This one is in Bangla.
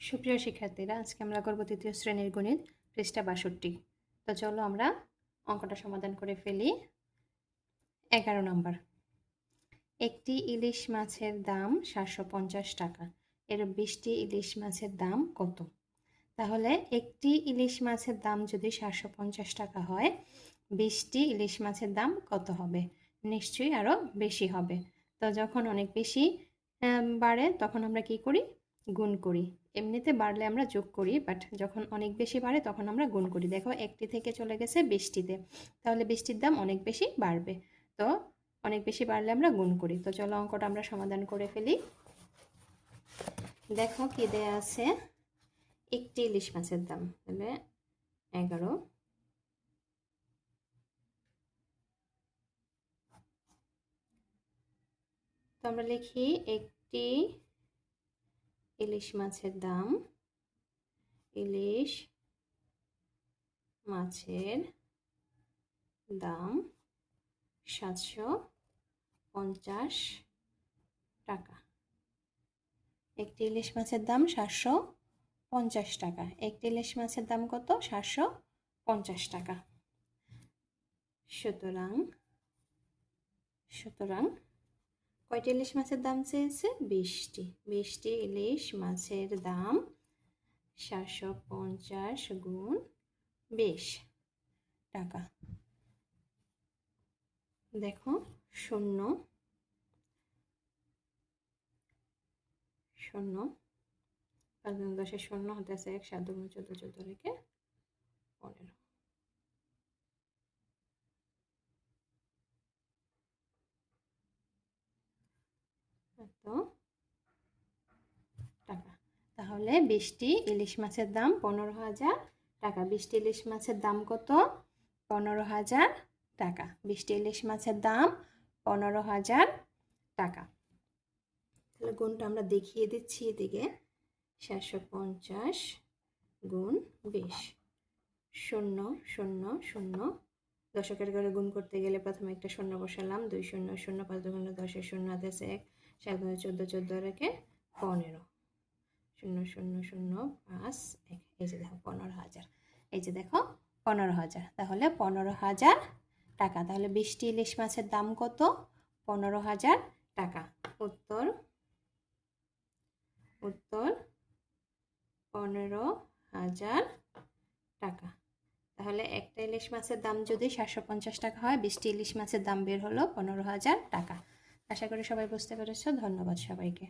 সুপ্রিয় শিক্ষার্থীরা, আজকে আমরা করব তৃতীয় শ্রেণীর গণিত পৃষ্ঠা ৬২। তো চলো আমরা অঙ্কটা সমাধান করে ফেলি। ১১ নম্বর, একটি ইলিশ মাছের দাম ৭৫০ টাকা, এর ২০টি ইলিশ মাছের দাম কত? তাহলে একটি ইলিশ মাছের দাম যদি ৭৫০ টাকা হয়, ২০টি ইলিশ মাছের দাম কত হবে? নিশ্চয়ই আরও বেশি হবে। তো যখন অনেক বেশি বাড়ে তখন আমরা কি করি? গুণ করি। এমনিতে বাড়লে আমরা যোগ করি, বাট যখন অনেক বেশি বাড়ে তখন আমরা গুণ করি। দেখো, একটি থেকে চলে গেছে ২০টিতে, তাহলে ২০টির দাম অনেক বেশি বাড়বে। তো অনেক বেশি বাড়লে আমরা গুণ করি। তো চলো অঙ্কটা আমরা সমাধান করে ফেলি। দেখো কি দেয়া আছে, একটি ইলিশ মাছের দাম তাহলে ১১, তো আমরা লিখি একটি ইলিশ মাছের দাম, ইলিশ মাছের দাম ৭৫০ টাকা। একটি ইলিশ মাছের দাম ৭৫০ টাকা। একটি ইলিশ মাছের দাম কত? ৭৫০ টাকা। সুতরাং কয়টি ইলিশ মাছের দাম চেয়েছে? ২০টি। ২০টি ইলিশ মাছের দাম ৭৫০ গুণ ২০ টাকা। দেখো, ০ ০ ৫ গুণ ১০ শূন্য হতেছে ১, ৭ গুণ ১৪, ১৪ রেখে ১৫ এত টাকা। তাহলে ২০টি ইলিশ মাছের দাম ১৫,০০০ টাকা। ২০টি ইলিশ মাছের দাম কত? ১৫,০০০ টাকা। ২০টি ইলিশ মাছের দাম ১৫,০০০ টাকা। তাহলে গুণটা আমরা দেখিয়ে দিচ্ছি এদিকে, ৭৫০ গুণ ২০, ০ ০ ০। দশকের ঘরে গুণ করতে গেলে প্রথমে একটা শূন্য বসালাম, ২ ০ ০, ৫ দুগুণে ১০, শূন্য হাতেছে ১, ৭ গুণে ১৪, ১৪ রেখে ১৫, ০ ০ ০ ৫ ১। এই যে দেখো ১৫,০০০, এই যে দেখো ১৫,০০০। তাহলে ১৫,০০০ টাকা। তাহলে ২০টি ইলিশ মাছের দাম কত? ১৫,০০০ টাকা। উত্তর ১৫,০০০ টাকা। তাহলে একটা ইলিশ মাছের দাম যদি ৭৫০ টাকা হয়, ২০টি ইলিশ মাছের দাম বের হলো ১৫,০০০ টাকা। আশা করি সবাই বুঝতে পেরেছো। ধন্যবাদ সবাইকে।